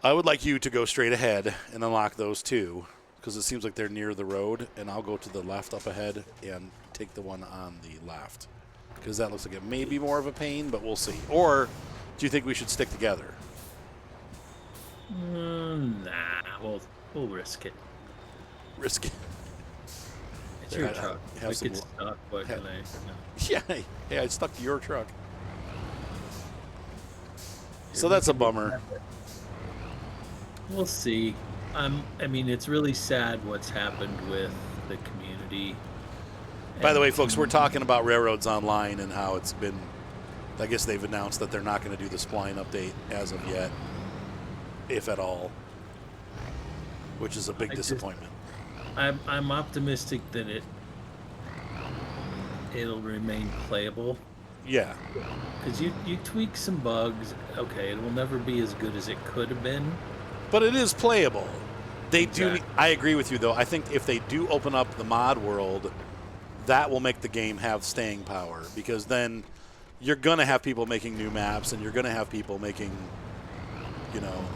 I would like you to go straight ahead and unlock those two, because it seems like they're near the road, and I'll go to the left up ahead and take the one on the left, because that looks like it may be more of a pain, but we'll see. Or do you think we should stick together? Nah, we'll risk it. Risk it. It's your truck. It gets stuck. What can I? Yeah, hey, I stuck to your truck. So that's a bummer. We'll see. I mean, it's really sad what's happened with the community. By the way, folks, we're talking about Railroads Online and how it's been. I guess they've announced that they're not going to do the spline update as of yet, if at all, which is a big disappointment. I'm optimistic that it'll remain playable. Yeah. Because you tweak some bugs, okay, it will never be as good as it could have been. But it is playable. They Exactly. do. I agree with you, though. I think if they do open up the mod world, that will make the game have staying power, because then you're going to have people making new maps, and you're going to have people making,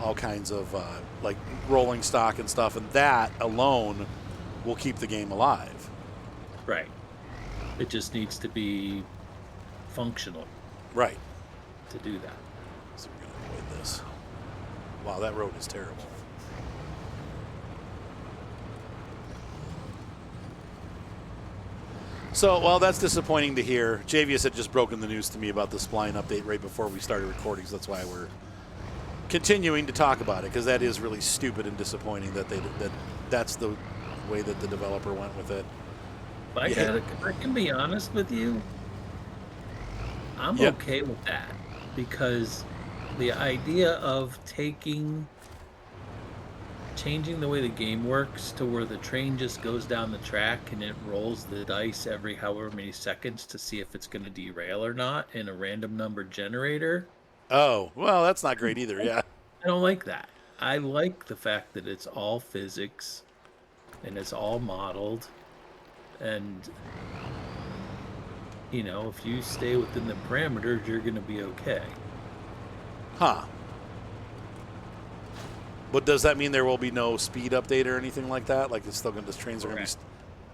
all kinds of like rolling stock and stuff, and that alone will keep the game alive. Right. It just needs to be functional. Right. To do that. So we're going to avoid this. Wow, that road is terrible. So, well, that's disappointing to hear. Javius had just broken the news to me about the spline update right before we started recording, so that's why we're continuing to talk about it, because that is really stupid and disappointing that's the way that the developer went with it. But I can be honest with you. I'm okay with that, because the idea of changing the way the game works to where the train just goes down the track and it rolls the dice every however many seconds to see if it's going to derail or not in a random number generator. Oh, well, that's not great either, yeah. I don't like that. I like the fact that it's all physics and it's all modeled, and if you stay within the parameters, you're going to be okay. Huh. But does that mean there will be no speed update or anything like that? Like, it's still going to, the trains are going to be...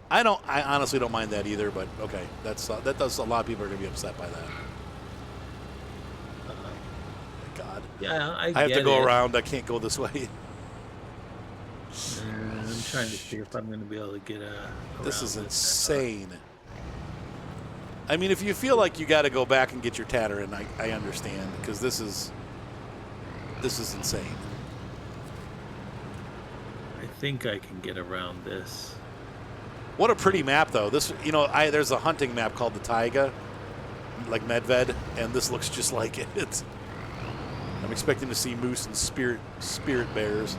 I honestly don't mind that either, but okay. That does, a lot of people are going to be upset by that. God. Yeah, I have to go around. I can't go this way. I'm trying to see if I'm going to be able to get This is insane. I mean, if you feel like you got to go back and get your tatter in, I understand, because this is insane. I think I can get around this. What a pretty map, though. This, there's a hunting map called the Taiga, like Medved, and this looks just like it. I'm expecting to see moose and spirit bears.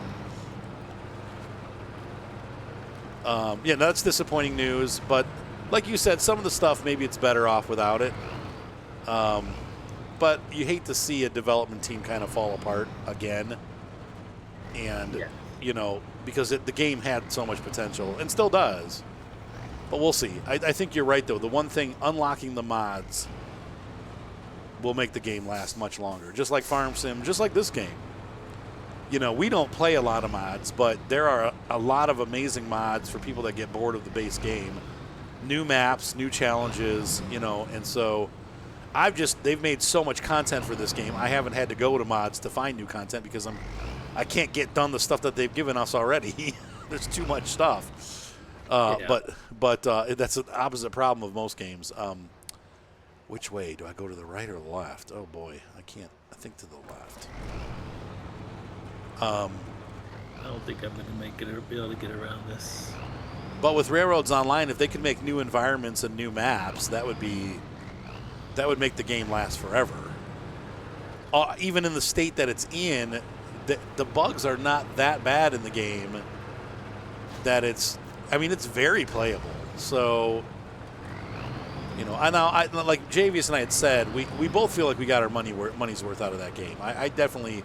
Yeah, that's disappointing news, but like you said, some of the stuff, maybe it's better off without it. But you hate to see a development team kind of fall apart again. And, because the game had so much potential and still does. But we'll see. I think you're right, though. The one thing, unlocking the mods will make the game last much longer. Just like Farm Sim, just like this game. We don't play a lot of mods, but there are a lot of amazing mods for people that get bored of the base game. New maps, new challenges, and so they've made so much content for this game. I haven't had to go to mods to find new content because I can't get done the stuff that they've given us already. There's too much stuff. But that's the opposite problem of most games. Which way? Do I go to the right or the left? Oh, boy. I can't. I think to the left. I don't think I'm going to be able to get around this. But with Railroads Online, if they could make new environments and new maps, that would make the game last forever. Even in the state that it's in, the bugs are not that bad in the game. It's very playable. So, like Javius and I had said, we both feel like we got our money's worth out of that game. I definitely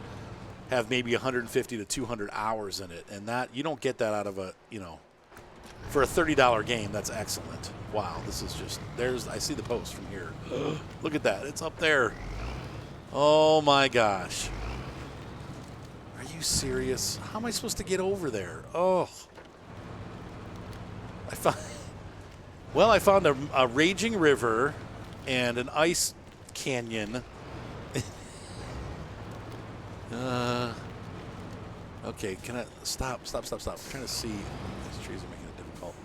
have maybe 150 to 200 hours in it, and that you don't get that out of for a $30 game. That's excellent. Wow, this is just I see the post from here. Look at that, it's up there. Oh my gosh, are you serious? How am I supposed to get over there? Oh. I found a raging river and an ice canyon. Okay, can I stop? I'm trying to see. These trees are making it difficult.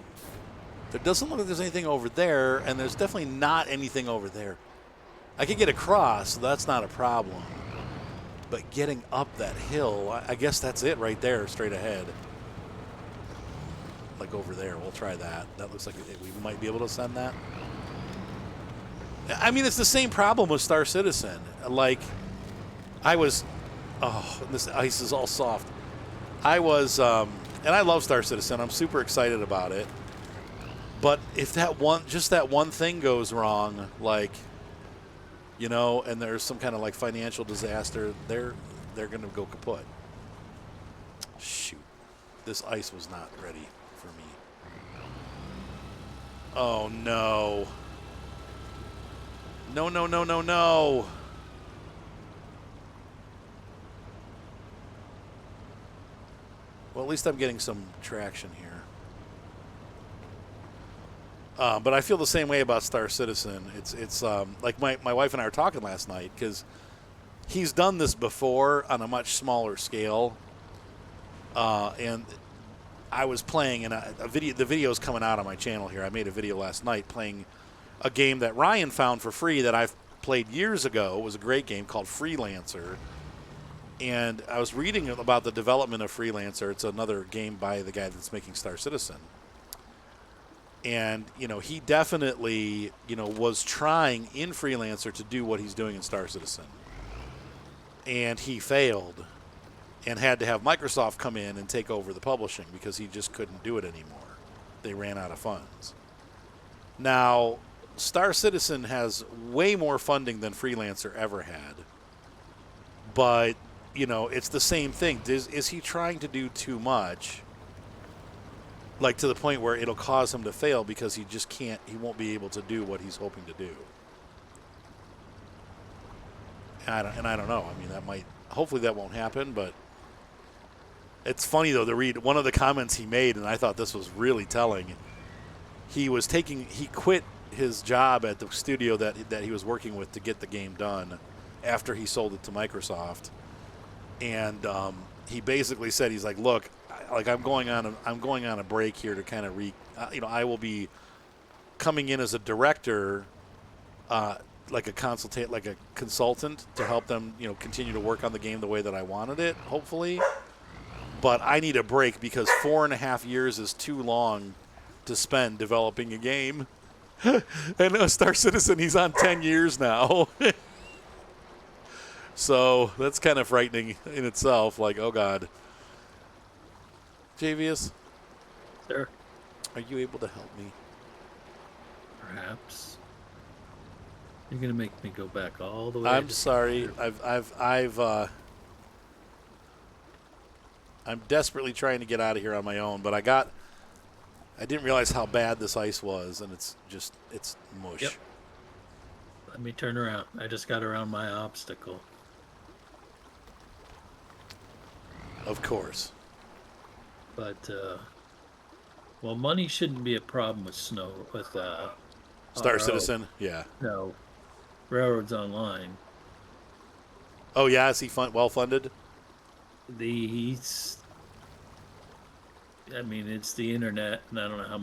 There doesn't look like there's anything over there, and there's definitely not anything over there. I could get across, so that's not a problem. But getting up that hill, I guess that's it right there, straight ahead. Like over there, we'll try that. That looks like we might be able to send that. I mean, it's the same problem with Star Citizen. Like, this ice is all soft. And I love Star Citizen. I'm super excited about it. But if that one thing goes wrong, like, and there's some kind of like financial disaster, they're going to go kaput. Shoot. This ice was not ready for me. Oh, no. No. Well, at least I'm getting some traction here. But I feel the same way about Star Citizen. It's like my wife and I were talking last night because he's done this before on a much smaller scale. And I was playing, and the video's coming out on my channel here. I made a video last night playing a game that Ryan found for free that I've played years ago. It was a great game called Freelancer. And I was reading about the development of Freelancer. It's another game by the guy that's making Star Citizen. And, he definitely, was trying in Freelancer to do what he's doing in Star Citizen. And he failed and had to have Microsoft come in and take over the publishing because he just couldn't do it anymore. They ran out of funds. Now, Star Citizen has way more funding than Freelancer ever had. But, it's the same thing. Is he trying to do too much? Like to the point where it'll cause him to fail because he won't be able to do what he's hoping to do. And I don't know. I mean, hopefully that won't happen, but it's funny though to read one of the comments he made, and I thought this was really telling. He quit his job at the studio that he was working with to get the game done after he sold it to Microsoft. And he basically said, he's like, look, I'm going on a break here to kind of I will be coming in as a director, like a consultant to help them, continue to work on the game the way that I wanted it, hopefully. But I need a break because 4.5 years is too long to spend developing a game. And Star Citizen, he's on 10 years now. So that's kind of frightening in itself. Like, oh, God. Javius? Sir? Are you able to help me? Perhaps. You're going to make me go back all the way. I'm sorry. I'm desperately trying to get out of here on my own, but I didn't realize how bad this ice was, and it's mush. Yep. Let me turn around. I just got around my obstacle. Of course. But, well, money shouldn't be a problem with Star Citizen, yeah. No, Railroads Online. Oh yeah, is he well funded? It's the internet, and I don't know how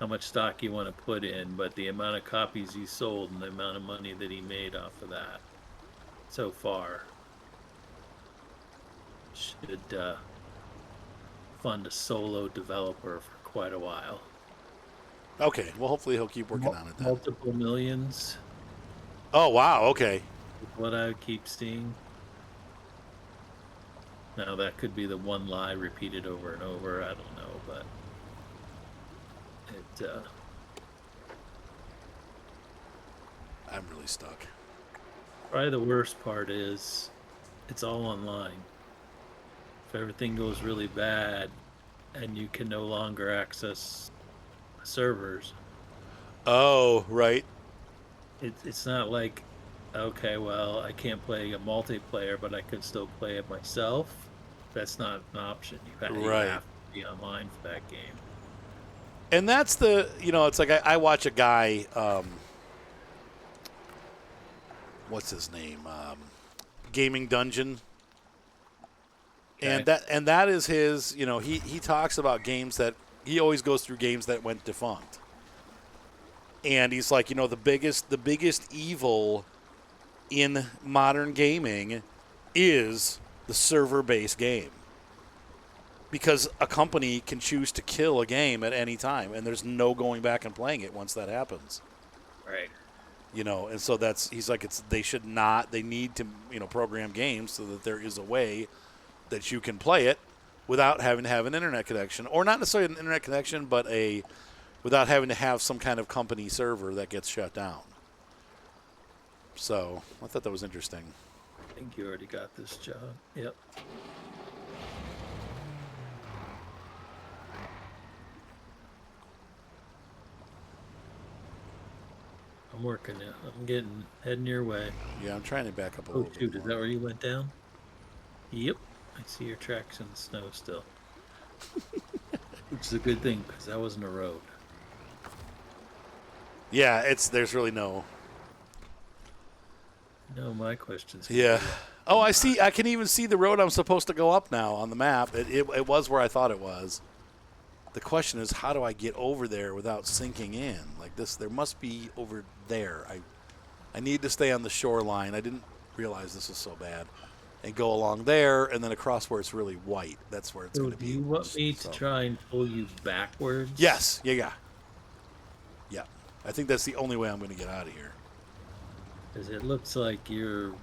much stock you want to put in, but the amount of copies he sold and the amount of money that he made off of that so far should fund a solo developer for quite a while. Okay, well, hopefully he'll keep working on it then. Multiple millions. Oh, wow, okay. What I keep seeing. Now, that could be the one lie repeated over and over. I don't know, but I'm really stuck. probably the worst part is it's all online. If everything goes really bad and you can no longer access servers. Oh, right. It's not like Okay, well, I can't play a multiplayer, but I could still play it myself. That's not an option. You Right. have to be online for that game. And that's the, it's like I watch a guy, what's his name? Gaming Dungeon. Okay. And that is his, he talks about games that he always goes through games that went defunct. And he's like, the biggest evil in modern gaming is the server-based game. Because a company can choose to kill a game at any time, and there's no going back and playing it once that happens. Right. And so he's like, they need to, program games so that there is a way that you can play it without having to have an internet connection, or not necessarily an internet connection, but without having to have some kind of company server that gets shut down. So I thought that was interesting. I think you already got this job. Yep. I'm working it. I'm heading your way. Yeah, I'm trying to back up a Oh, little shoot. bit Is more. that where you went down? Yep. I see your tracks in the snow still. Which is a good thing because that wasn't a road. Yeah, there's really no. No, my question's. Yeah. Oh, I see. I can even see the road I'm supposed to go up now on the map. It was where I thought it was. The question is, how do I get over there without sinking in? Like this, there must be over there. I need to stay on the shoreline. I didn't realize this was so bad. And go along there, and then across where it's really white. That's where it's So going to do be. you want me to try and pull you backwards? Yes. Yeah. I think that's the only way I'm going to get out of here. Because it looks like you're.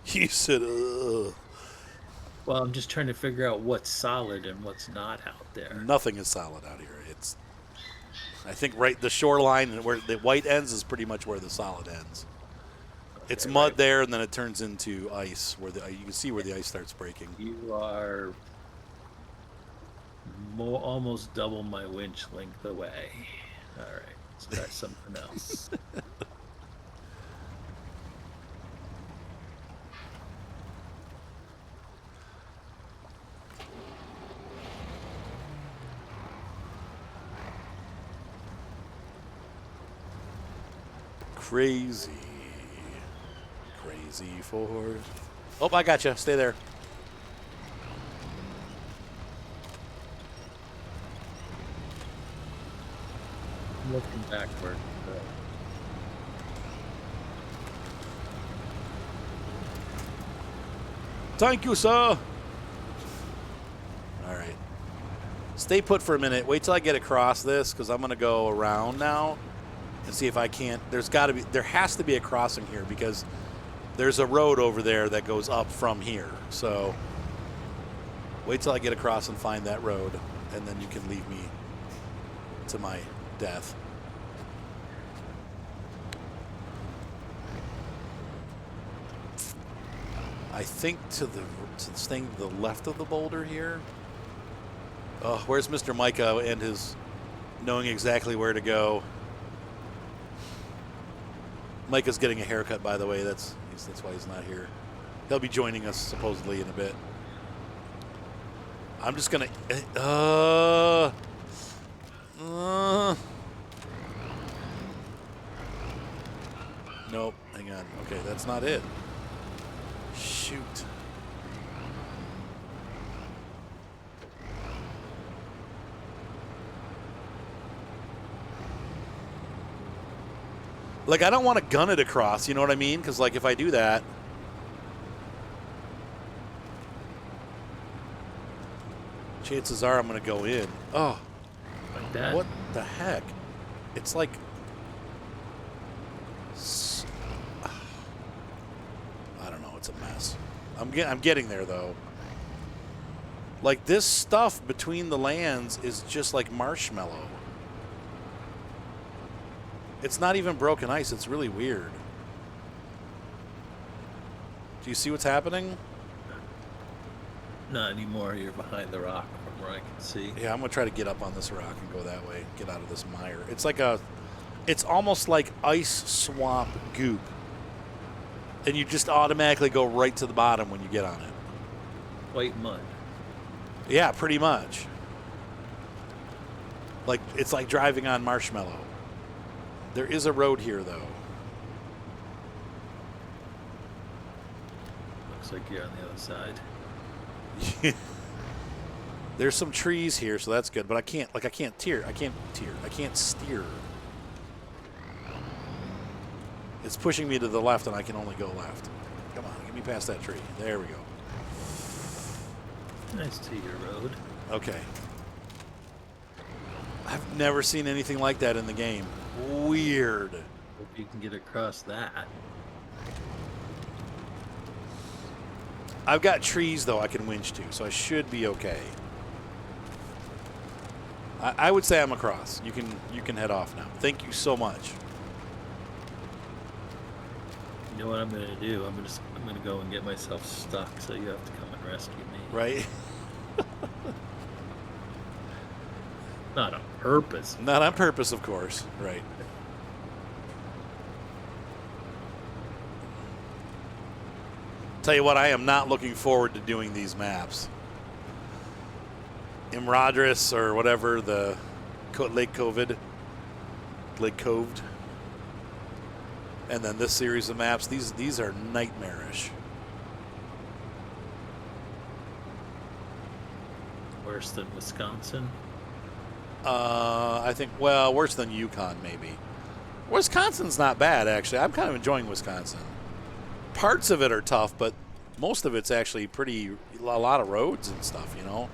He said, ugh. Well, I'm just trying to figure out what's solid and what's not out there. Nothing is solid out here. I think the shoreline and where the white ends is pretty much where the solid ends. It's mud there, and then it turns into ice where you can see where the ice starts breaking. You are almost double my winch length away. All right, let's try something else. Crazy for. Oh, I got you. Stay there. I'm looking backward. Thank you, sir. All right. Stay put for a minute. Wait till I get across this, because I'm going to go around now and see if I can't. There has to be a crossing here, because there's a road over there that goes up from here. So wait till I get across and find that road, and then you can leave me to my death. I think to the thing to the left of the boulder here. Oh, where's Mr. Micah and his knowing exactly where to go? Micah's getting a haircut, by the way. That's why he's not here. He'll be joining us supposedly in a bit. I'm just gonna. Nope. Hang on. Okay, that's not it. Shoot. Like, I don't want to gun it across, you know what I mean? Because, like, if I do that... chances are I'm going to go in. Oh. Like that? What the heck? It's like... I don't know. It's a mess. I'm getting there, though. Like, this stuff between the lands is just like marshmallow. It's not even broken ice. It's really weird. Do you see what's happening? Not anymore. You're behind the rock from where I can see. Yeah, I'm going to try to get up on this rock and go that way. Get out of this mire. It's almost like ice swamp goop. And you just automatically go right to the bottom when you get on it. White mud. Yeah, pretty much. Like, it's like driving on marshmallow. There is a road here, though. Looks like you're on the other side. There's some trees here, so that's good. But I can't steer. It's pushing me to the left, and I can only go left. Come on, get me past that tree. There we go. Nice to-your road. Okay. I've never seen anything like that in the game. Weird. Hope you can get across that. I've got trees, though, I can winch to, so I should be okay. I would say I'm across. You can head off now. Thank you so much. You know what I'm gonna do? I'm gonna go and get myself stuck, so you have to come and rescue me. Right? Not on purpose. Not on purpose, of course. Right. Tell you what, I am not looking forward to doing these maps. Imradris or whatever, the Lake Coved. And then this series of maps, these are nightmarish. Worse than Wisconsin. I think, well, worse than Yukon, maybe. Wisconsin's not bad, actually. I'm kind of enjoying Wisconsin. Parts of it are tough, but most of it's actually a lot of roads and stuff, you know?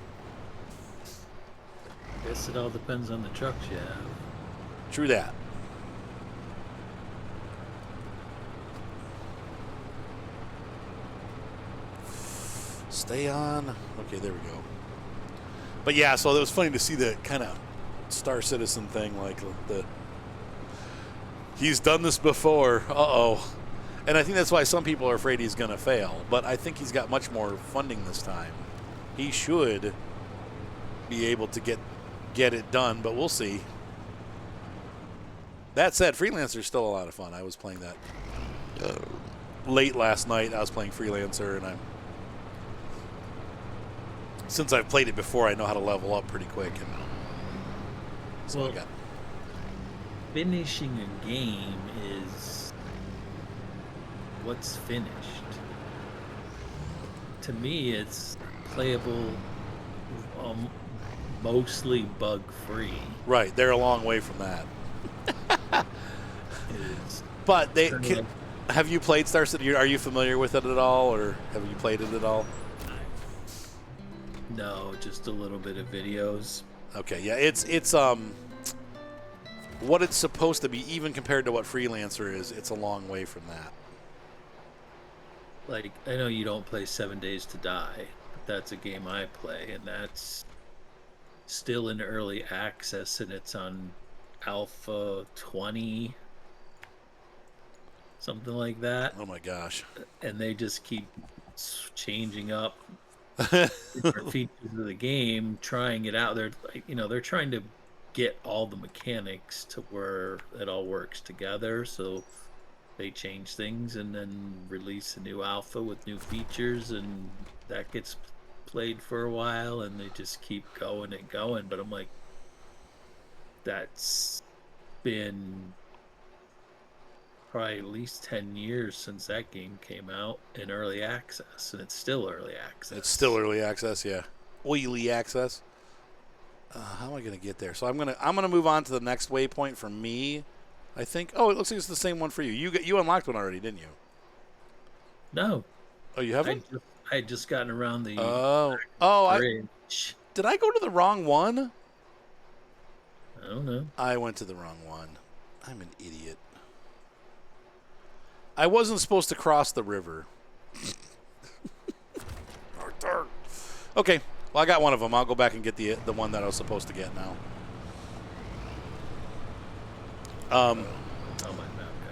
Guess it all depends on the trucks you have. True that. Stay on. Okay, there we go. But yeah, so it was funny to see the kind of Star Citizen thing, like he's done this before. Uh-oh. And I think that's why some people are afraid he's going to fail. But I think he's got much more funding this time. He should be able to get it done, but we'll see. That said, Freelancer's still a lot of fun. I was playing that late last night. I was playing Freelancer, and since I've played it before, I know how to level up pretty quick. And so well, finishing a game is what's finished. To me, it's playable, mostly bug-free. Right, they're a long way from that. But have you played Star Citizen? Are you familiar with it at all, or have you played it at all? No, just a little bit of videos. Okay, yeah, it's what it's supposed to be, even compared to what Freelancer is. It's a long way from that. Like, I know you don't play 7 Days to Die, but that's a game I play, and that's still in early access, and it's on Alpha 20, something like that. Oh my gosh. And they just keep changing up different features of the game, trying it out. They're like, they're trying to get all the mechanics to where it all works together, so they change things and then release a new alpha with new features, and that gets played for a while, and they just keep going and going. But I'm like, that's been probably at least 10 years since that game came out in early access, and it's still early access. It's still early access, yeah. Oily access. How am I going to get there? So I'm gonna move on to the next waypoint for me, I think. Oh, it looks like it's the same one for you. You unlocked one already, didn't you? No. Oh, you haven't? I had just gotten around the bridge. Did I go to the wrong one? I don't know. I went to the wrong one. I'm an idiot. I wasn't supposed to cross the river. Okay. Well, I got one of them. I'll go back and get the one that I was supposed to get now.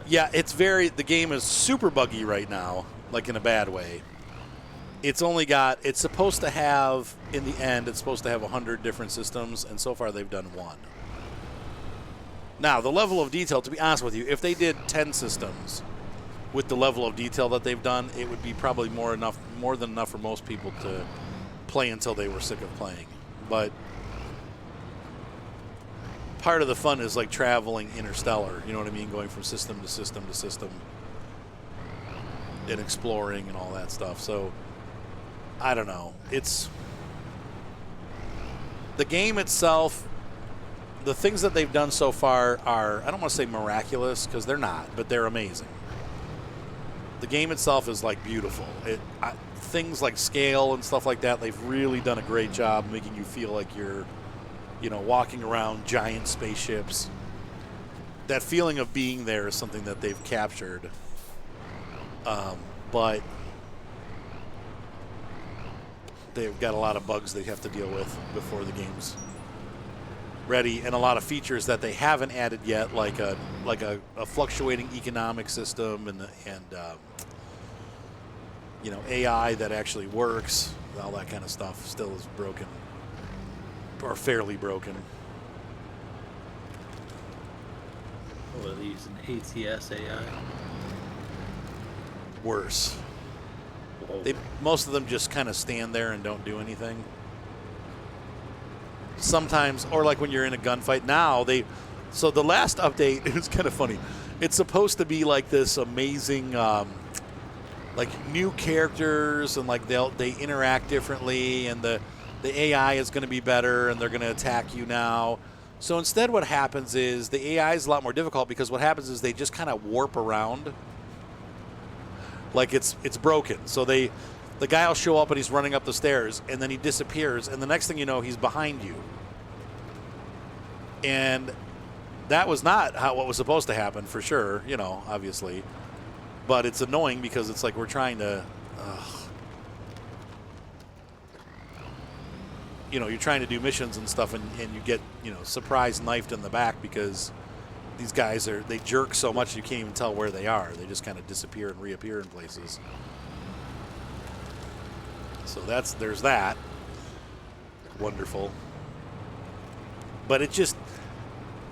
Yeah, the game is super buggy right now, like in a bad way. It's supposed to have, in the end, 100 different systems, and so far they've done one. Now, the level of detail, to be honest with you, if they did 10 systems with the level of detail that they've done, it would be probably more than enough for most people to play until they were sick of playing. But part of the fun is like traveling interstellar, you know what I mean? Going from system to system to system and exploring and all that stuff. So, I don't know. It's the game itself. The things that they've done so far are, I don't want to say miraculous, because they're not, but they're amazing. The game itself is like beautiful. Things like scale and stuff like that, they've really done a great job making you feel like you're, you know, walking around giant spaceships. That feeling of being there is something that they've captured. But they've got a lot of bugs they have to deal with before the game's ready, and a lot of features that they haven't added yet, like a fluctuating economic system and you know, AI that actually works. All that kind of stuff still is broken, or fairly broken. What are they using? ATS AI? Worse. Whoa. Most of them just kind of stand there and don't do anything. Sometimes, or like when you're in a gunfight. Now so the last update, it was kind of funny. It's supposed to be like this amazing, like new characters, and like they interact differently, and the AI is going to be better, and they're going to attack you now. So instead, what happens is the AI is a lot more difficult, because what happens is they just kind of warp around. Like it's broken. So the guy will show up and he's running up the stairs, and then he disappears, and the next thing you know, he's behind you. And that was not what was supposed to happen, for sure, you know, obviously. But it's annoying, because it's like we're trying to, you know, you're trying to do missions and stuff, and you get, you know, surprise knifed in the back, because these guys they jerk so much you can't even tell where they are. They just kind of disappear and reappear in places. So there's that. Wonderful. But it just,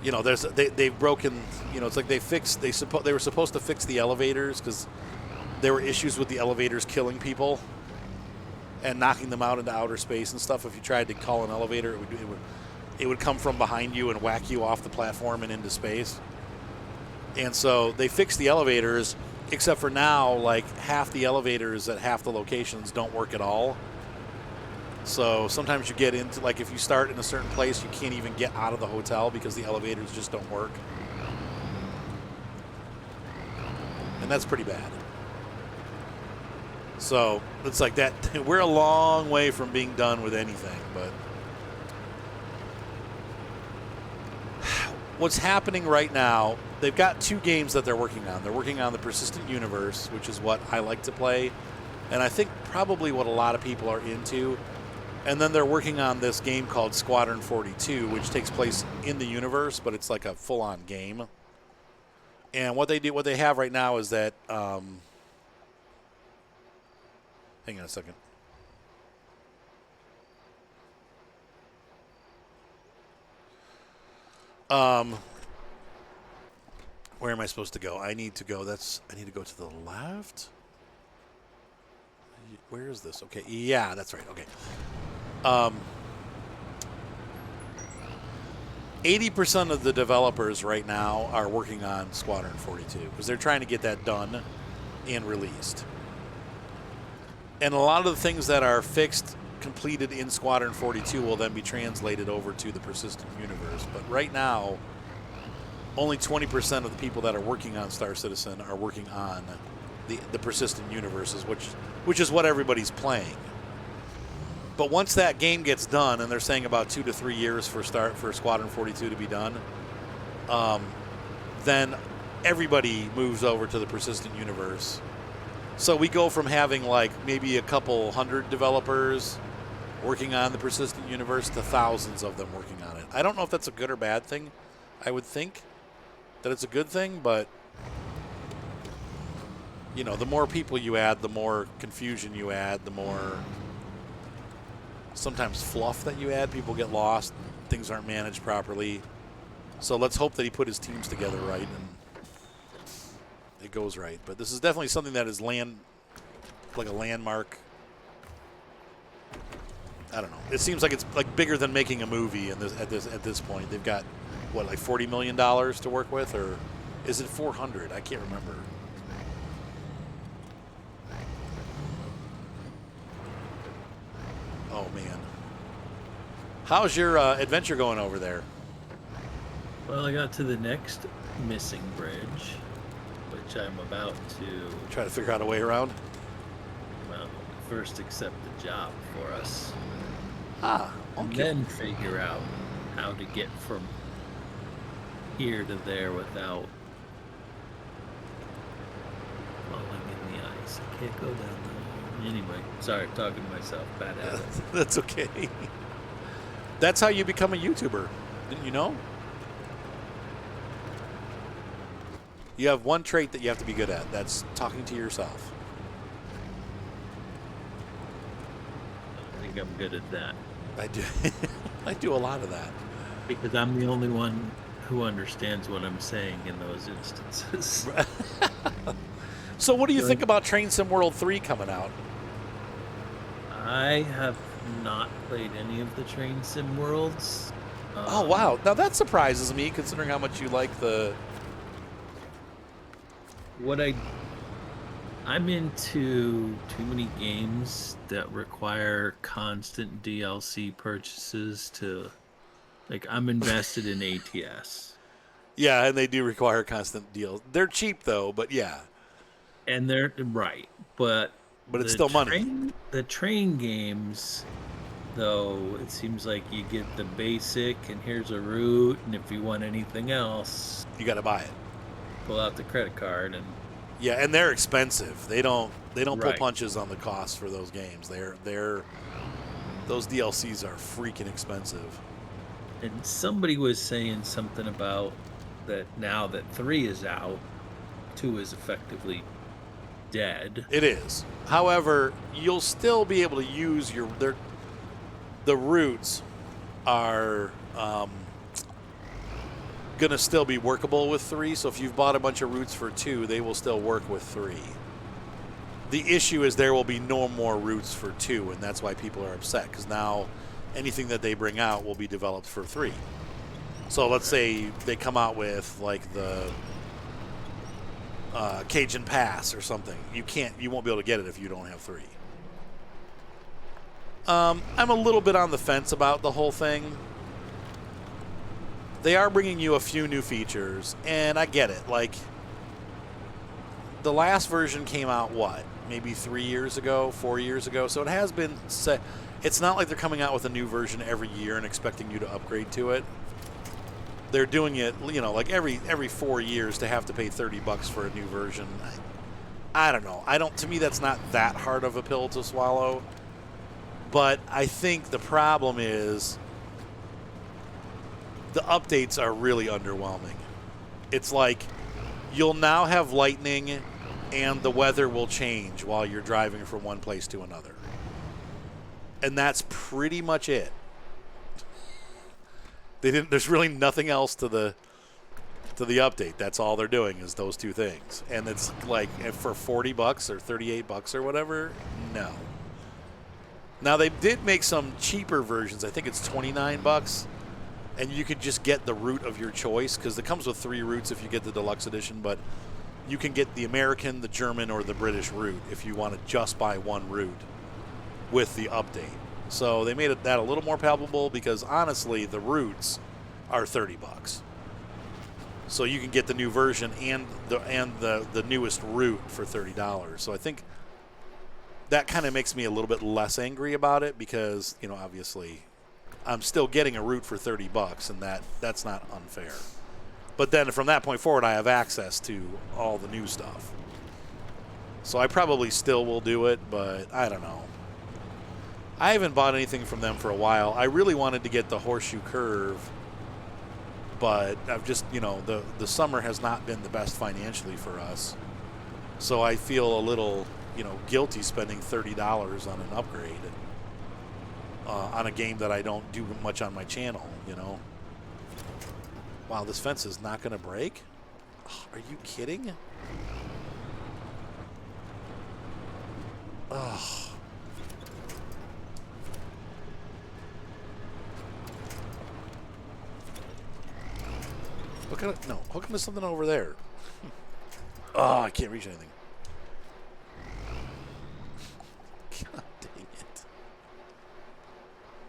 you know, they've broken, you know, it's like they were supposed to fix the elevators, because there were issues with the elevators killing people and knocking them out into outer space and stuff. If you tried to call an elevator, it would come from behind you and whack you off the platform and into space. And so they fixed the elevators, except for now, like half the elevators at half the locations don't work at all. So sometimes you get into, like, if you start in a certain place, you can't even get out of the hotel because the elevators just don't work. And that's pretty bad. So it's like that. We're a long way from being done with anything, but what's happening right now, they've got 2 games that they're working on. They're working on the Persistent Universe, which is what I like to play, and I think probably what a lot of people are into. And then they're working on this game called Squadron 42, which takes place in the universe, but it's like a full-on game. And what they have right now is that, hang on a second. Where am I supposed to go? I need to go to the left. Where is this? Okay, yeah, that's right. Okay. 80% of the developers right now are working on Squadron 42 because they're trying to get that done and released. And a lot of the things that are fixed, completed in Squadron 42 will then be translated over to the Persistent Universe. But right now, only 20% of the people that are working on Star Citizen are working on the Persistent Universes, which is what everybody's playing. But once that game gets done, and they're saying about 2 to 3 years for Squadron 42 to be done, then everybody moves over to the Persistent Universe. So we go from having like maybe a couple hundred developers working on the Persistent Universe to thousands of them working on it. I don't know if that's a good or bad thing. I would think that it's a good thing, but you know, the more people you add, the more confusion you add, the more sometimes fluff that you add. People get lost, things aren't managed properly. So let's hope that he put his teams together right and it goes right. But this is definitely something that is like a landmark. I don't know. It seems like it's like bigger than making a movie at this point. They've got what, like $40 million to work with, or is it 400? I can't remember. Oh man, how's your adventure going over there? Well, I got to the next missing bridge, which I'm about to Try to figure out a way around. well, first accept the job for us, Ah, and okay. then figure out how to get from here to there without falling in the ice. I can't go down there. Anyway, sorry, I'm talking to myself. Bad habit. That's okay. That's how you become a YouTuber. Didn't you know? You have one trait that you have to be good at. That's talking to yourself. I think I'm good at that I do. I do a lot of that. because I'm the only one who understands what I'm saying in those instances. So what do you Good. think about Train Sim World 3 coming out? I have not played any of the Train Sim worlds. Oh, wow. Now that surprises me considering how much you like the... I'm into too many games that require constant DLC purchases to, like, I'm invested in ATS. Yeah, and they do require constant deals. They're cheap though, but yeah. And they're right, but It's still money. The train games, though, it seems like you get the basic and here's a route, and if you want anything else, You got to buy it. pull out the credit card and Yeah, and they're expensive. They don't pull Right. punches on the cost for those games. Those DLCs are freaking expensive. And somebody was saying something about that now that 3 is out, 2 is effectively dead. It is. However, you'll still be able to use the routes are going to still be workable with 3. So if you've bought a bunch of routes for 2, they will still work with 3. The issue is there will be no more routes for 2, and that's why people are upset because now anything that they bring out will be developed for 3. So let's say they come out with like the Cajun Pass or something. You won't be able to get it if you don't have 3. I'm a little bit on the fence about the whole thing. They are bringing you a few new features, and I get it. Like, the last version came out, what, maybe 3 years ago, 4 years ago? So it has been set. It's not like they're coming out with a new version every year and expecting you to upgrade to it. They're doing it, like every 4 years to have to pay $30 for a new version. I don't know. To me, that's not that hard of a pill to swallow. But I think the problem is the updates are really underwhelming. It's like you'll now have lightning and the weather will change while you're driving from one place to another. And that's pretty much it. There's really nothing else to the update. That's all they're doing is those two things. And it's like for $40 or $38 or whatever, no. Now they did make some cheaper versions. I think it's $29, and you could just get the route of your choice because it comes with 3 routes if you get the deluxe edition. But you can get the American, the German, or the British route if you want to just buy one route with the update. So they made that a little more palpable because honestly, the routes are $30. So you can get the new version and the newest route for $30. So I think that kind of makes me a little bit less angry about it because, obviously I'm still getting a route for $30 and that's not unfair. But then from that point forward, I have access to all the new stuff. So I probably still will do it, but I don't know. I haven't bought anything from them for a while. I really wanted to get the Horseshoe Curve, but I've just, the summer has not been the best financially for us. So I feel a little, guilty spending $30 on an upgrade on a game that I don't do much on my channel, Wow, this fence is not going to break? Oh, are you kidding? Oh. Hook him to something over there. Oh, I can't reach anything. God dang it.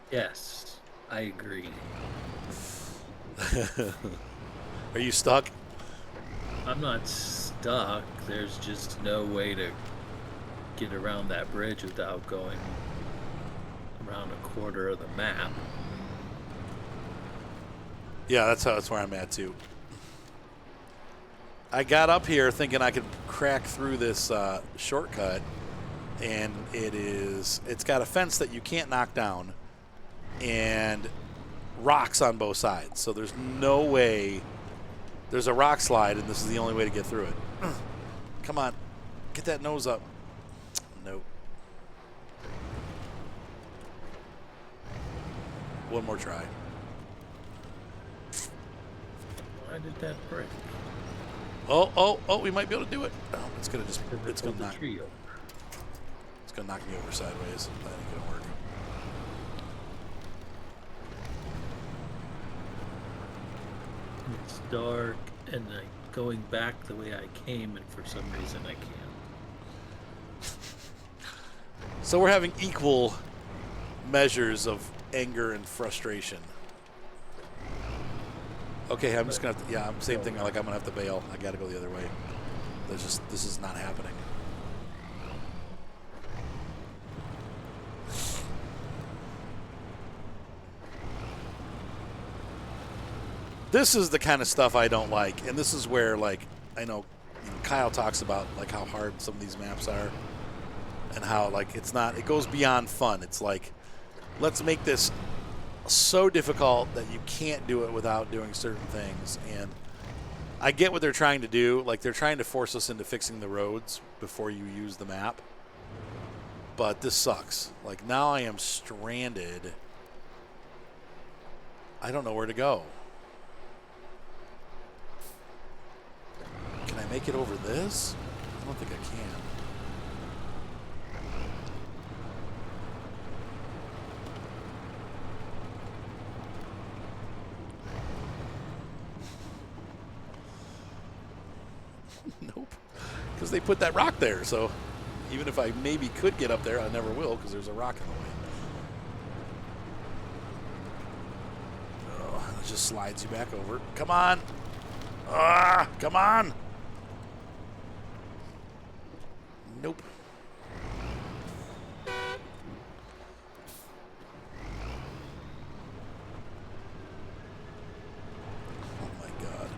Yes, I agree. Are you stuck? I'm not stuck. There's just no way to get around that bridge without going around a quarter of the map. Yeah, that's where I'm at too. I got up here thinking I could crack through this shortcut, and it's got a fence that you can't knock down and rocks on both sides. So there's no way. There's a rock slide, and this is the only way to get through it. Come on. Get that nose up. Nope. One more try. Why did that break? Oh, we might be able to do it. Oh, it's gonna knock tree over. It's gonna knock me over sideways. That ain't gonna work. It's dark, and going back the way I came, and for some reason I can't. So we're having equal measures of anger and frustration. Okay, I'm just gonna have to, yeah, same thing. Like, I'm gonna have to bail. I gotta go the other way. This is not happening. This is the kind of stuff I don't like, and this is where, like, I know Kyle talks about, like, how hard some of these maps are, and how, like, it goes beyond fun. It's like, let's make this so difficult that you can't do it without doing certain things. And I get what they're trying to do. Like, they're trying to force us into fixing the roads before you use the map. But this sucks. Like, now I am stranded. I don't know where to go. Can I make it over this? I don't think I can. Nope. Because they put that rock there, so even if I maybe could get up there, I never will because there's a rock in the way. Oh, it just slides you back over. Come on. Ah, come on. Nope. Oh my God.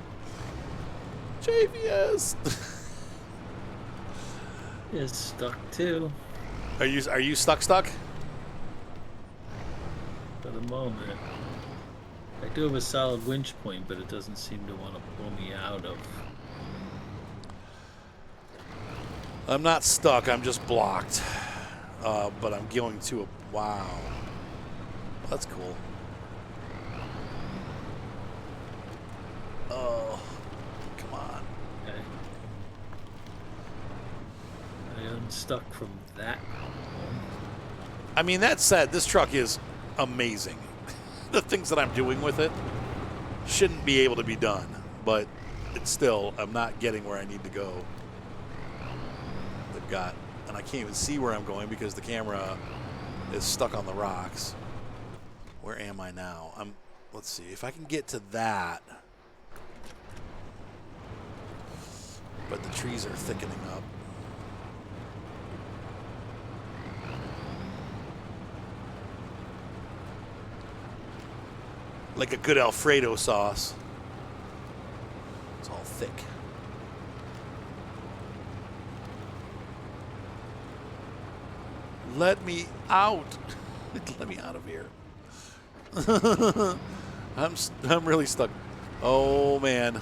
JVS. Is stuck too. Are you stuck? For the moment. I do have a solid winch point, but it doesn't seem to want to pull me out of. I'm not stuck. I'm just blocked. But I'm going to a... Wow. That's cool. Oh. Come on. Okay. I am stuck from that. I mean, that said, this truck is amazing. The things that I'm doing with it shouldn't be able to be done. But it's still... I'm not getting where I need to go. Got, and I can't even see where I'm going because the camera is stuck on the rocks. Where am I now? Let's see if I can get to that. But the trees are thickening up. Like a good Alfredo sauce. It's all thick. Let me out. Let me out of here. I'm really stuck. Oh man.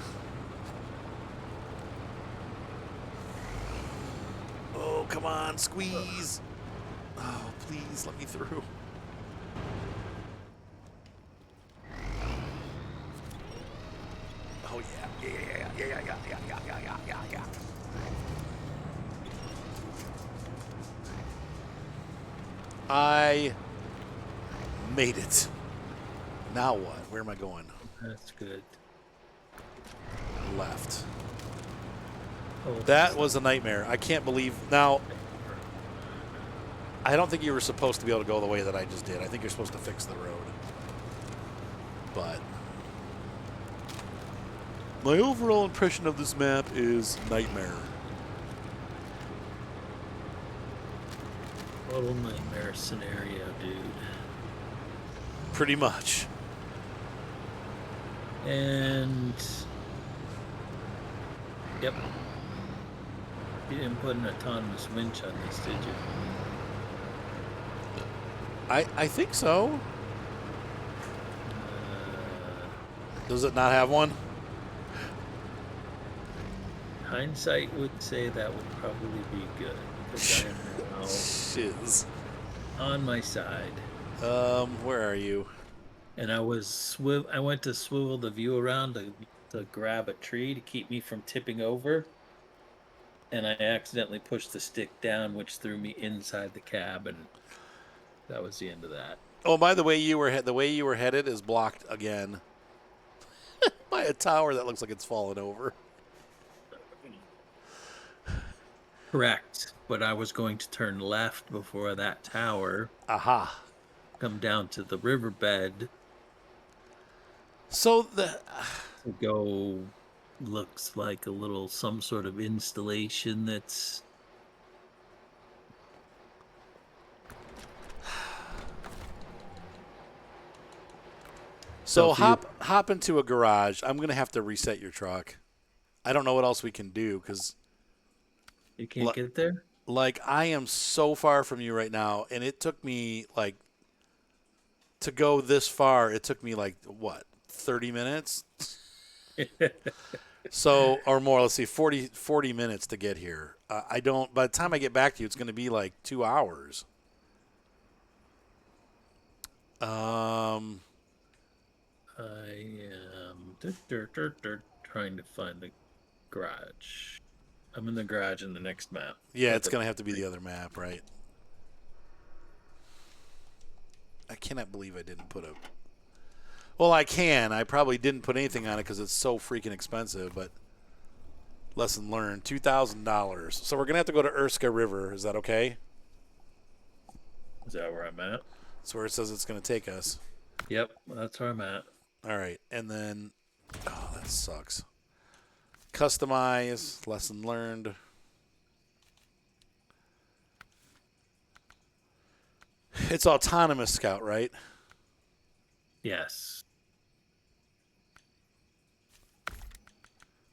Oh, come on, squeeze. Oh, please let me through. I made it. Now what? Where am I going? That's good. Left. Oh, That was a nightmare. I can't believe. Now, I don't think you were supposed to be able to go the way that I just did. I think you're supposed to fix the road. But my overall impression of this map is nightmare. total nightmare scenario, dude. Pretty much. And yep. You didn't put an autonomous winch on this, did you? I think so. Does it not have one? Hindsight would say that would probably be good because I am now Shiz. on my side. Where are you? And I went to swivel the view around to grab a tree to keep me from tipping over. And I accidentally pushed the stick down, which threw me inside the cab, and that was the end of that. Oh, by the way, the way you were headed is blocked again by a tower that looks like it's fallen over. Correct, but I was going to turn left before that tower, Aha. come down to the riverbed, So to go. Looks like some sort of installation that's. So hop into a garage. I'm gonna have to reset your truck. I don't know what else we can do because You can't get there? like I am so far from you right now, and it took me like to go this far. It took me like what 30 minutes. So or more. Let's see, 40 minutes to get here. I don't. By the time I get back to you, it's going to be like 2 hours. I am trying to find the garage. I'm in the garage in the next map. Yeah, it's going to have to be the other map, right? I cannot believe I didn't put a. Well, I can. I probably didn't put anything on it because it's so freaking expensive. But lesson learned: $2,000. So we're going to have to go to Erska River. Is that okay? Is that where I'm at? That's where it says it's going to take us. Yep, that's where I'm at. All right, and then, oh, that sucks. Customize, lesson learned. It's autonomous Scout, right? Yes.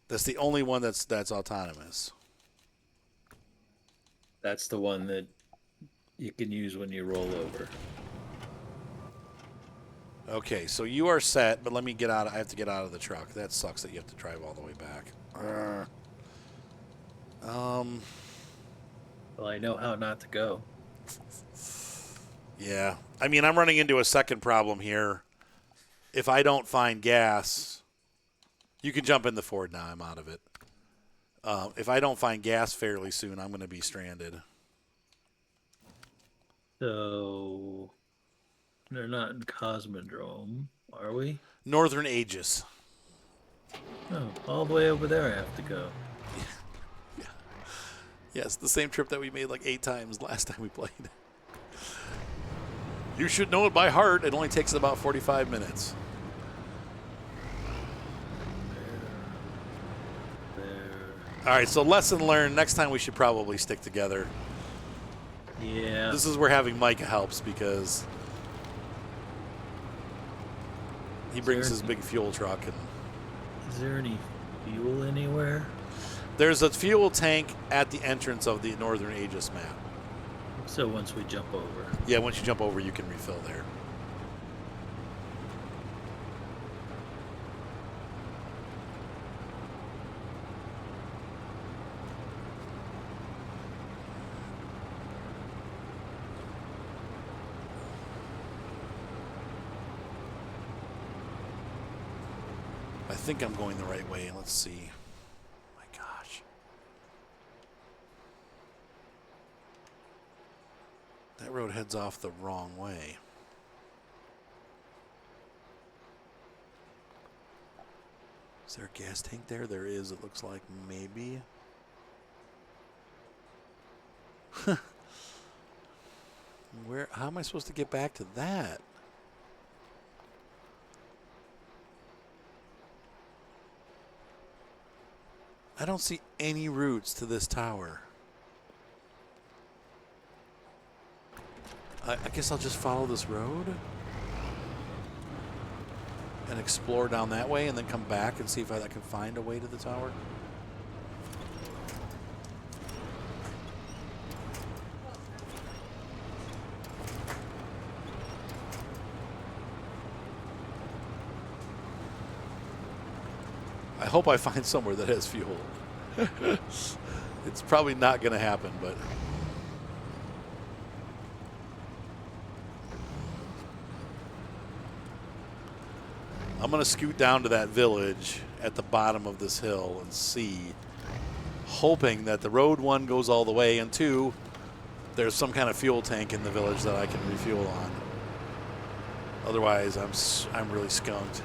That's the only one that's autonomous. That's the one that you can use when you roll over. Okay, so you are set, but let me get out. I have to get out of the truck. That sucks that you have to drive all the way back. Well, I know how not to go. Yeah. I mean, I'm running into a second problem here. If I don't find gas, you can jump in the Ford now. I'm out of it. If I don't find gas fairly soon, I'm going to be stranded. So, they're not in Cosmodrome, are we? Northern Aegis. Oh, all the way over there I have to go. Yeah. Yes, the same trip that we made like 8 times last time we played. You should know it by heart. It only takes about 45 minutes. There. All right, so lesson learned. Next time we should probably stick together. Yeah. This is where having Micah helps because he brings his big fuel truck. And is there any fuel anywhere? there's a fuel tank at the entrance of the Northern Aegis map. So once we jump over. Yeah, once you jump over, you can refill there. I think I'm going the right way. Let's see. My gosh. That road heads off the wrong way. Is there a gas tank there? There is, it looks like. Maybe. How am I supposed to get back to that? I don't see any routes to this tower. I guess I'll just follow this road and explore down that way and then come back and see if I can find a way to the tower. I hope I find somewhere that has fuel. It's probably not going to happen, but... I'm going to scoot down to that village at the bottom of this hill and see, hoping that the road, one, goes all the way, and two, there's some kind of fuel tank in the village that I can refuel on. Otherwise, I'm really skunked.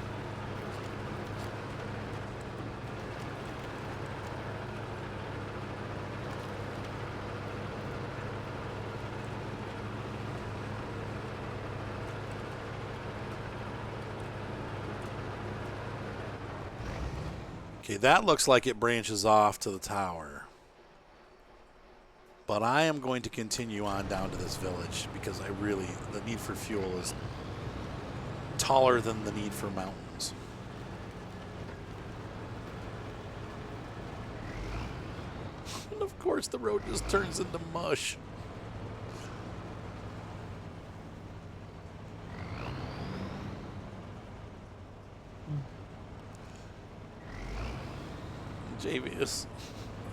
Okay, that looks like it branches off to the tower. But I am going to continue on down to this village because the need for fuel is taller than the need for mountains. And of course the road just turns into mush. Javius,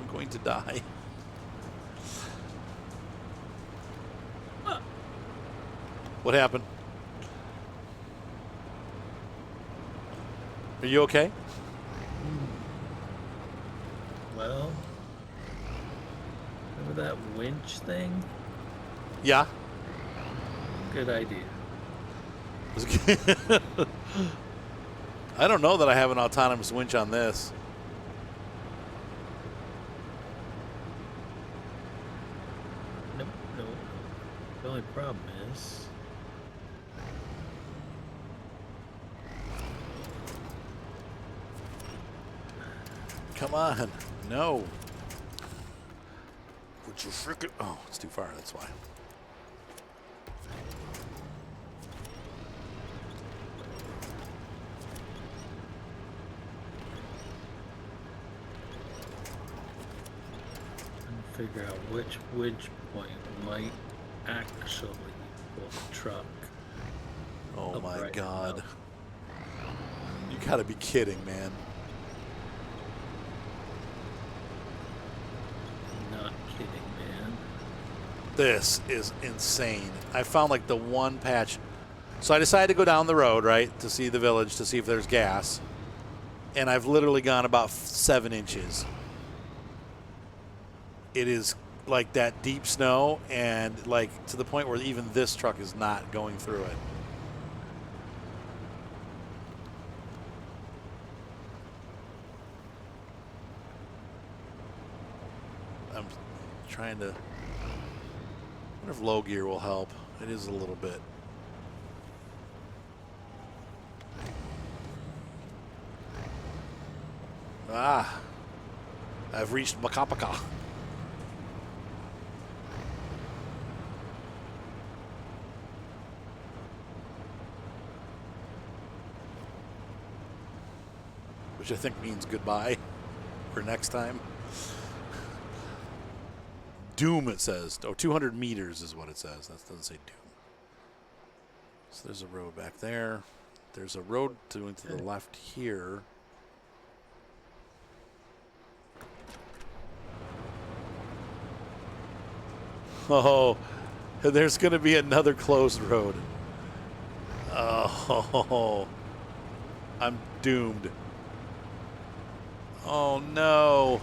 I'm going to die. What happened? Are you okay? Well, remember that winch thing? Yeah. Good idea. I don't know that I have an autonomous winch on this. Nope. The only problem is... Come on. No. Would you frickin'... Oh, it's too far. That's why. Figure out which winch point might actually pull the truck. Oh my right God. now. You gotta be kidding, man. Not kidding, man. This is insane. I found like the one patch. So I decided to go down the road, right, to see the village, to see if there's gas. And I've literally gone about 7 inches. It is like that deep snow, and like to the point where even this truck is not going through it. I'm trying to... I wonder if low gear will help. It is a little bit. Ah. I've reached Makapaka. Which I think means goodbye for next time. Doom, it says. Oh, 200 meters is what it says. That doesn't say doom. So there's a road back there. There's a road going to the left here. Oh, there's going to be another closed road. Oh, I'm doomed. Oh, no.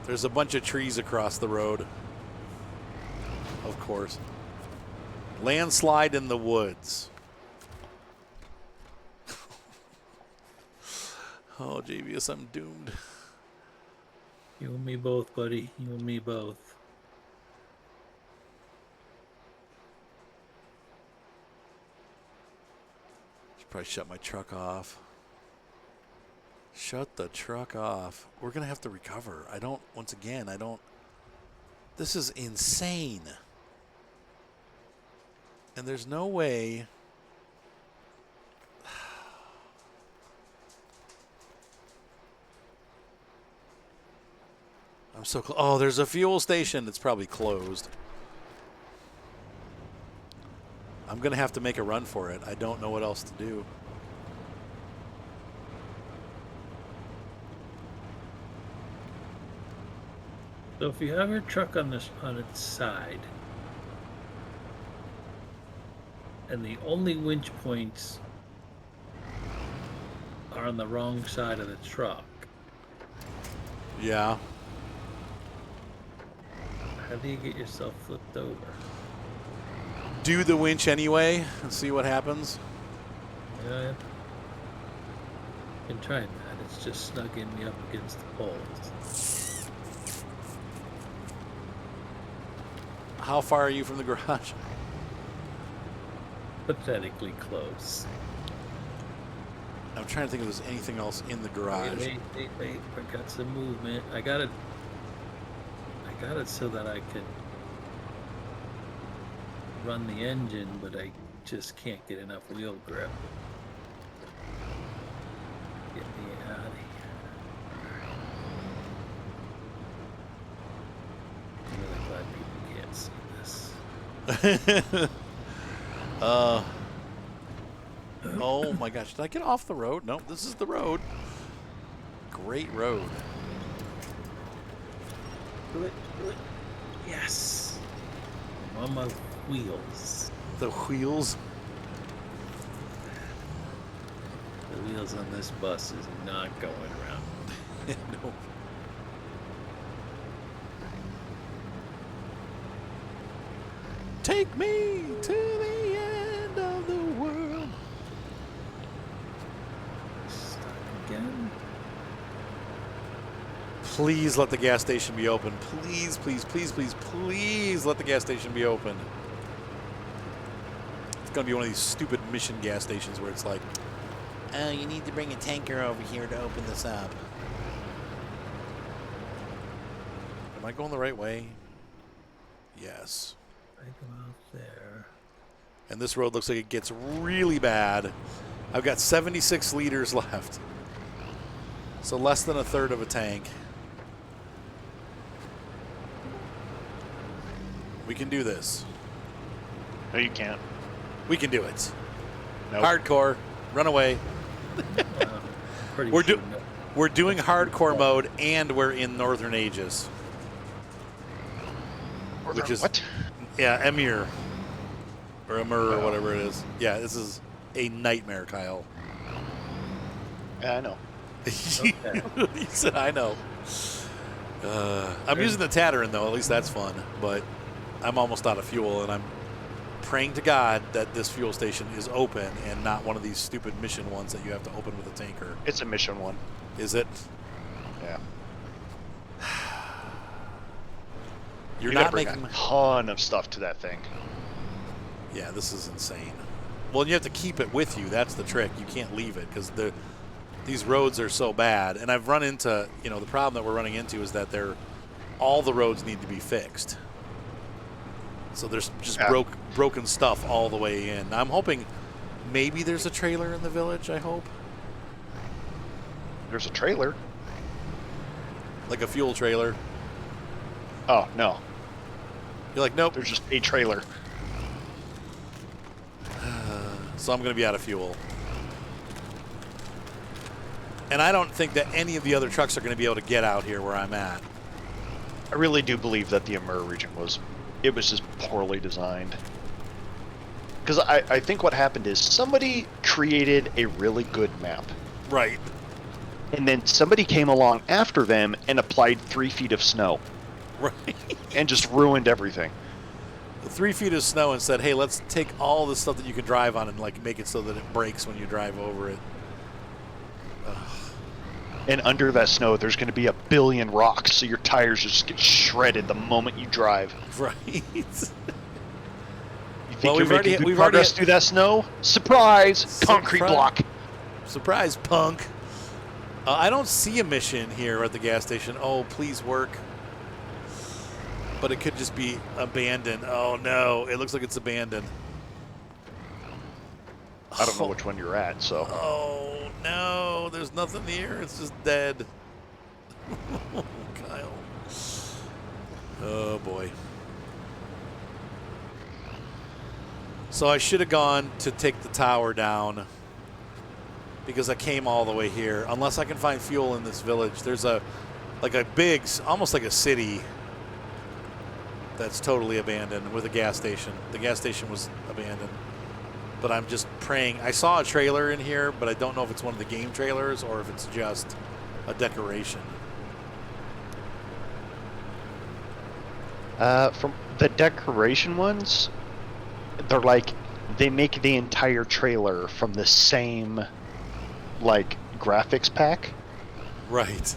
There's a bunch of trees across the road. Of course. Landslide in the woods. Oh, JVS, I'm doomed. You and me both, buddy. You and me both. Should probably shut my truck off. Shut the truck off. We're going to have to recover. Once again, this is insane. And there's no way. I'm so close. Oh, there's a fuel station that's probably closed. I'm going to have to make a run for it. I don't know what else to do. So if you have your truck on its side, and the only winch points are on the wrong side of the truck, Yeah. how do you get yourself flipped over? Do the winch anyway and see what happens. Yeah, been trying that. It's just snugging me up against the poles. How far are you from the garage? Pathetically close. I'm trying to think if there's anything else in the garage. Wait. I got some movement. I got it so that I could run the engine, but I just can't get enough wheel grip. Get me out of here. I'm really glad people can't see this. Oh my gosh, did I get off the road? No, this is the road. Great road. Do it. Yes. I'm on my wheels. The wheels. The wheels on this bus is not going around. No. Take me to the end of the world. Stuck again. Please let the gas station be open. Please, please, please, please, please let the gas station be open. It's going to be one of these stupid mission gas stations where it's like, oh, you need to bring a tanker over here to open this up. Am I going the right way? Yes. I go out there. And this road looks like it gets really bad. I've got 76 liters left. So less than a third of a tank. We can do this. No, you can't. We can do it. Nope. Hardcore. Run away. Pretty We're sure We're doing hardcore mode and we're in Northern Aegis. Which is what? Yeah, Amur. Or Amur or whatever it is. Yeah, this is a nightmare, Kyle. Yeah, I know. He said, I know. I'm using the Tatterin, though. At least that's fun. But I'm almost out of fuel, and I'm praying to God that this fuel station is open and not one of these stupid mission ones that you have to open with a tanker. It's a mission one. Is it? Yeah. You're You gotta not bring making... a ton of stuff to that thing. Yeah, this is insane. Well, you have to keep it with you. That's the trick. You can't leave it because these roads are so bad. And I've run into, the problem that we're running into is that all the roads need to be fixed. So there's just broken stuff all the way in. I'm hoping maybe there's a trailer in the village, I hope. There's a trailer. Like a fuel trailer. Oh, no. You're like, nope. There's just a trailer. So I'm going to be out of fuel. And I don't think that any of the other trucks are going to be able to get out here where I'm at. I really do believe that the Amur region was just poorly designed. Because I think what happened is somebody created a really good map. Right. and then somebody came along after them and applied 3 feet of snow Right. and just ruined everything. 3 feet of snow and said, hey, let's take all the stuff that you can drive on and like make it so that it breaks when you drive over it. And under that snow, there's going to be a billion rocks, so your tires just get shredded the moment you drive. Right. You think Well, you're making good progress through that snow? Surprise! Concrete block. Surprise, punk. I don't see a mission here at the gas station. Oh, please work. But it could just be abandoned. Oh, no. It looks like it's abandoned. I don't know which one you're at, so. Oh, no. There's nothing here. It's just dead. Kyle. Oh, boy. So I should have gone to take the tower down because I came all the way here. Unless I can find fuel in this village. There's a big, almost like a city that's totally abandoned with a gas station. The gas station was abandoned. But I'm just praying. I saw a trailer in here, but I don't know if it's one of the game trailers or if it's just a decoration. From the decoration ones, they're like, they make the entire trailer from the same, like, graphics pack. Right.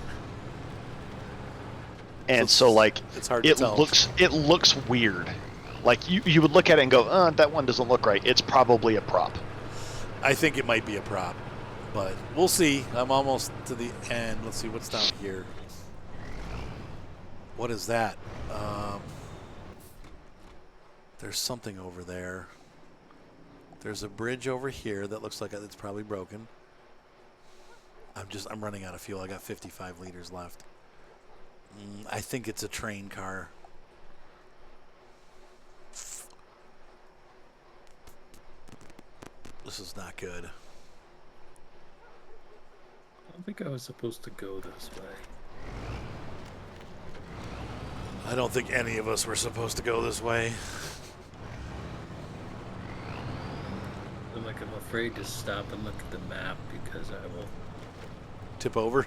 And so like, it's hard to tell. It looks weird. Like, you would look at it and go, that one doesn't look right. It's probably a prop. I think it might be a prop, but we'll see. I'm almost to the end. Let's see what's down here. What is that? There's something over there. There's a bridge over here that looks like it's probably broken. I'm running out of fuel. I got 55 liters left. I think it's a train car. This is not good. I don't think I was supposed to go this way. I don't think any of us were supposed to go this way. I'm afraid to stop and look at the map because I will Tip over?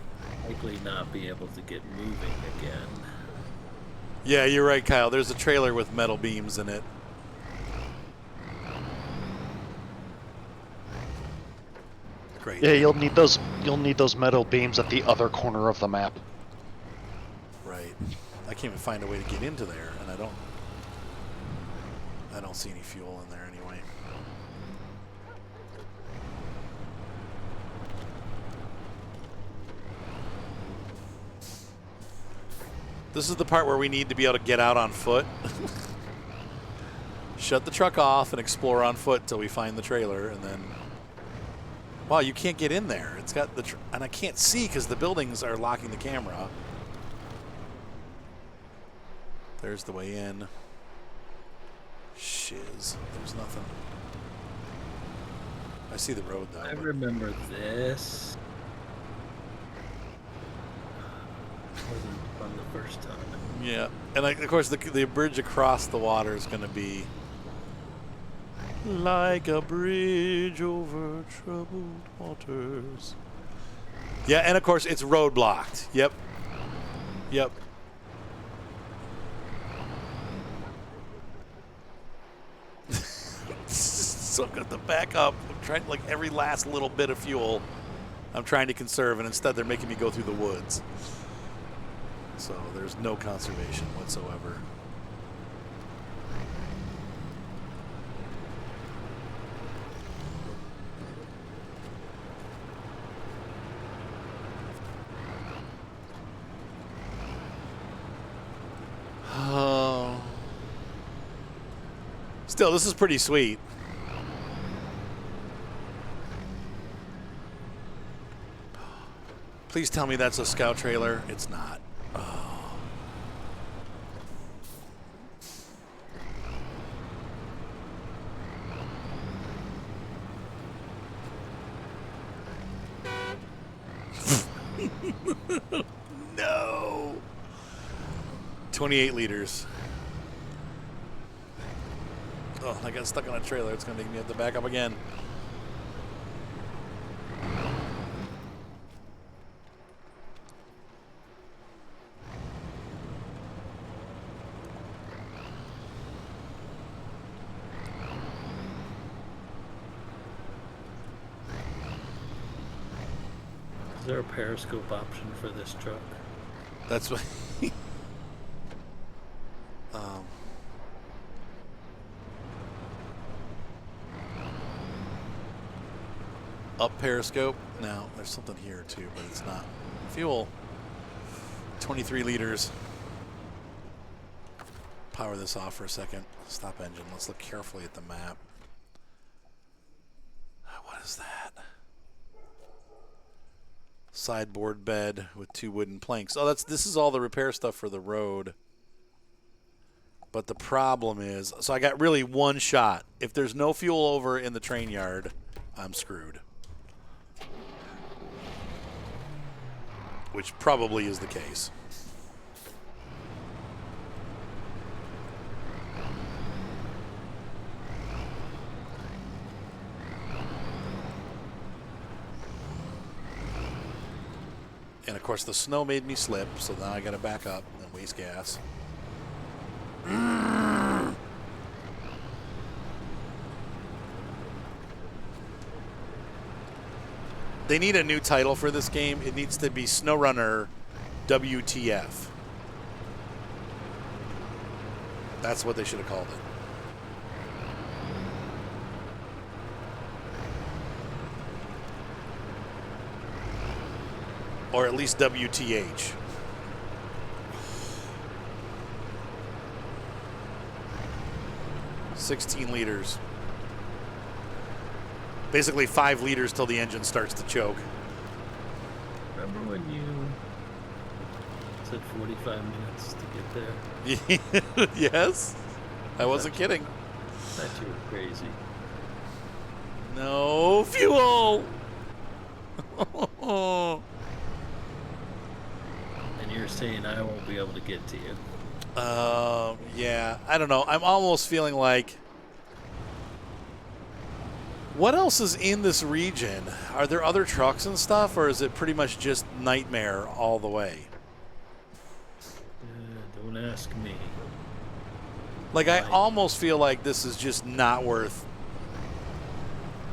likely not be able to get moving again. Yeah, you're right, Kyle. There's a trailer with metal beams in it. Great. Yeah, you'll need those metal beams at the other corner of the map. Right. I can't even find a way to get into there, and I don't see any fuel in there anyway. This is the part where we need to be able to get out on foot. Shut the truck off and explore on foot till we find the trailer, and then... Wow, you can't get in there. It's got the... and I can't see because the buildings are locking the camera. There's the way in. Shiz. There's nothing. I see the road, though. I remember this. It wasn't fun the first time. Yeah. And, of course, the bridge across the water is going to be... like a bridge over troubled waters. Yeah, and, of course, it's roadblocked. Yep. Yep. So I've got the backup. I'm trying, like, every last little bit of fuel I'm trying to conserve, and instead they're making me go through the woods. So there's no conservation whatsoever. Oh. Still, this is pretty sweet. Please tell me that's a scout trailer. It's not. Oh. No. 28 liters. Oh, I got stuck on a trailer. It's going to make me have to back up again. there a periscope option for this truck? That's what. um, up periscope. No, there's something here too, but it's not. Fuel. 23 liters. Power this off for a second. Stop engine. Let's look carefully at the map. What is that? Sideboard bed with 2 wooden planks. Oh, this is all the repair stuff for the road. But the problem is, so I got really one shot. If there's no fuel over in the train yard, I'm screwed. Which probably is the case. And of course the snow made me slip, so now I gotta back up and waste gas. They need a new title for this game. It needs to be Snowrunner WTF. That's what they should have called it. Or at least WTH. $16 liters. Basically 5 liters till the engine starts to choke. Remember when you said 45 minutes to get there? Yes. I wasn't kidding. I thought you were crazy. No fuel. And you're saying I won't be able to get to you. Yeah. I don't know. I'm almost feeling like, what else is in this region? Are there other trucks and stuff, or is it pretty much just nightmare all the way? Don't ask me. Like, I almost feel like this is just not worth,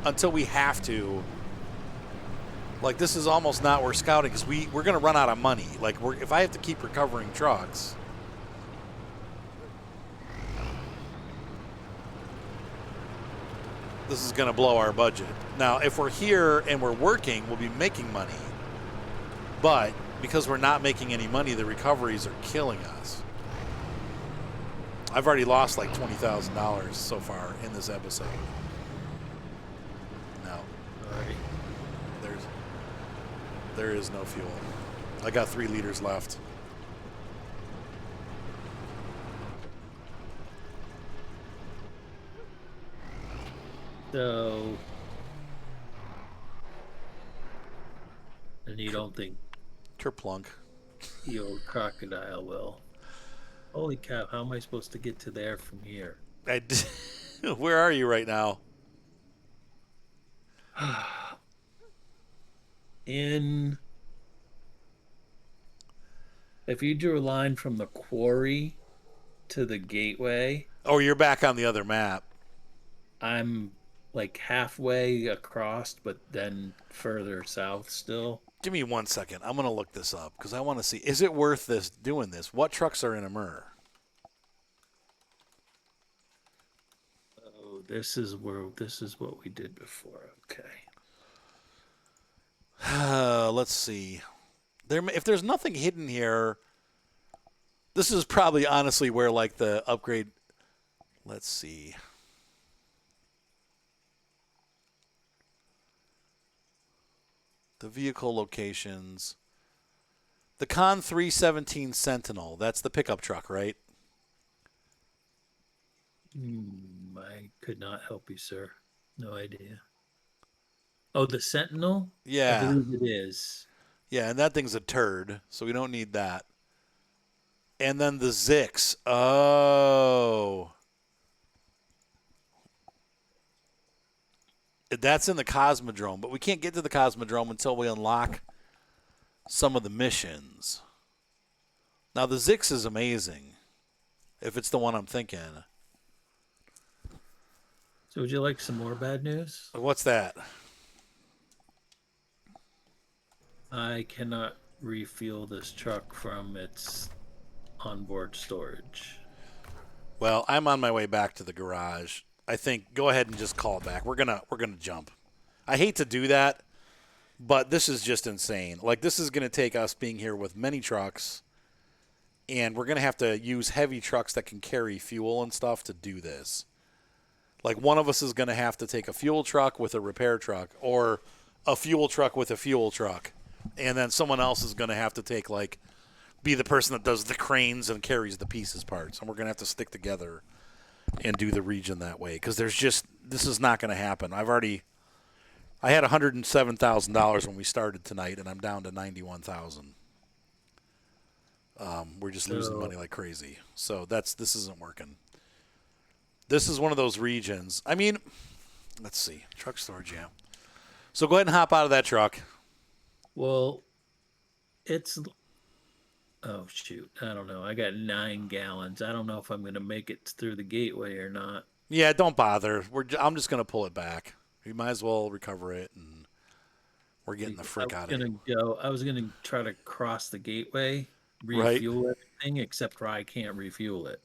until we have to. Like, this is almost not worth scouting because we're going to run out of money. Like, if I have to keep recovering trucks. This is going to blow our budget. Now, if we're here and we're working, we'll be making money. But because we're not making any money, the recoveries are killing us. I've already lost like $20,000 so far in this episode. No. All right. There is no fuel. I got 3 liters left. So, and you don't think Kerplunk. the old crocodile will? Holy cow! How am I supposed to get to there from here? Where are you right now? If you drew a line from the quarry to the gateway, Oh, you're back on the other map. I'm like halfway across, but then further south still. Give me 1 second. I'm going to look this up because I want to see. Is it worth doing this? What trucks are in Amur? Oh, this is what we did before. Okay. Let's see. If there's nothing hidden here, this is probably honestly where like the upgrade. Let's see. The vehicle locations. The Con 317 Sentinel. That's the pickup truck, right? I could not help you, sir. No idea. Oh, the Sentinel? Yeah. I believe it is. Yeah, and that thing's a turd, so we don't need that. And then the Zix. Oh. That's in the Cosmodrome, but we can't get to the Cosmodrome until we unlock some of the missions. Now, the Zix is amazing, if it's the one I'm thinking. So would you like some more bad news? What's that? I cannot refuel this truck from its onboard storage. Well, I'm on my way back to the garage. I think go ahead and just call it back. We're gonna jump. I hate to do that, but this is just insane. Like this is gonna take us being here with many trucks, and we're gonna have to use heavy trucks that can carry fuel and stuff to do this. Like one of us is gonna have to take a fuel truck with a repair truck, or a fuel truck with a fuel truck, and then someone else is gonna have to take like be the person that does the cranes and carries the pieces parts, and we're gonna have to stick together and do the region that way because this is not going to happen. I had $107,000 when we started tonight, and I'm down to 91,000. We're just losing money like crazy, so this isn't working. This is one of those regions. I mean, let's see, truck storage, yeah. So go ahead and hop out of that truck. Well, it's oh shoot, I don't know. I got 9 gallons. I don't know if I'm going to make it through the gateway or not. Yeah, don't bother. I'm just going to pull it back. We might as well recover it, and we're getting the frick out of here. I was going to try to cross the gateway, Right. refuel everything, except for I can't refuel it.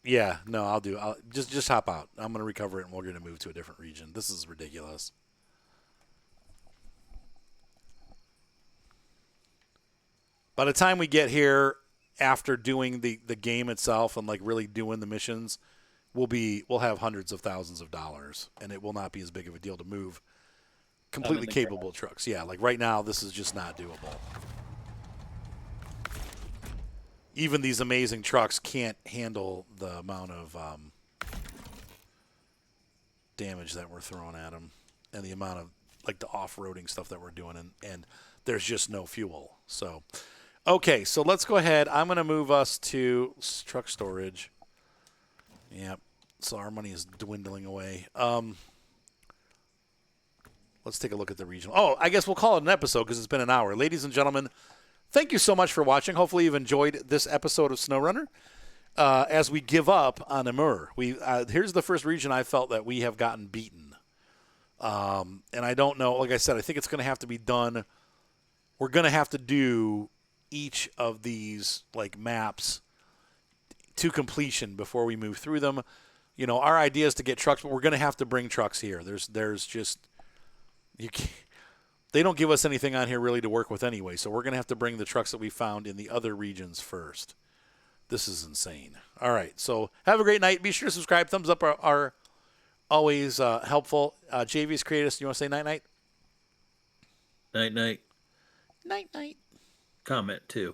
Yeah, no, I'll just hop out. I'm going to recover it, and we're going to move to a different region. This is ridiculous. By the time we get here, after doing the game itself and like really doing the missions, we'll have hundreds of thousands of dollars, and it will not be as big of a deal to move completely capable trucks. Yeah, like right now, this is just not doable. Even these amazing trucks can't handle the amount of damage that we're throwing at them, and the amount of like the off-roading stuff that we're doing, and there's just no fuel. So. Okay, so let's go ahead. I'm going to move us to truck storage. Yep. So our money is dwindling away. Let's take a look at the region. Oh, I guess we'll call it an episode because it's been an hour. Ladies and gentlemen, thank you so much for watching. Hopefully you've enjoyed this episode of Snowrunner. As we give up on Amur, here's the first region I felt that we have gotten beaten. And I don't know. Like I said, I think it's going to have to be done. We're going to have to do each of these like maps to completion before we move through them. You know, our idea is to get trucks, but we're going to have to bring trucks here. There's just they don't give us anything on here really to work with anyway, so we're going to have to bring the trucks that we found in the other regions first. This is insane. All right, so have a great night. Be sure to subscribe. Thumbs up are always helpful. JV's created us. You want to say night night? Night night. Night night. Comment too.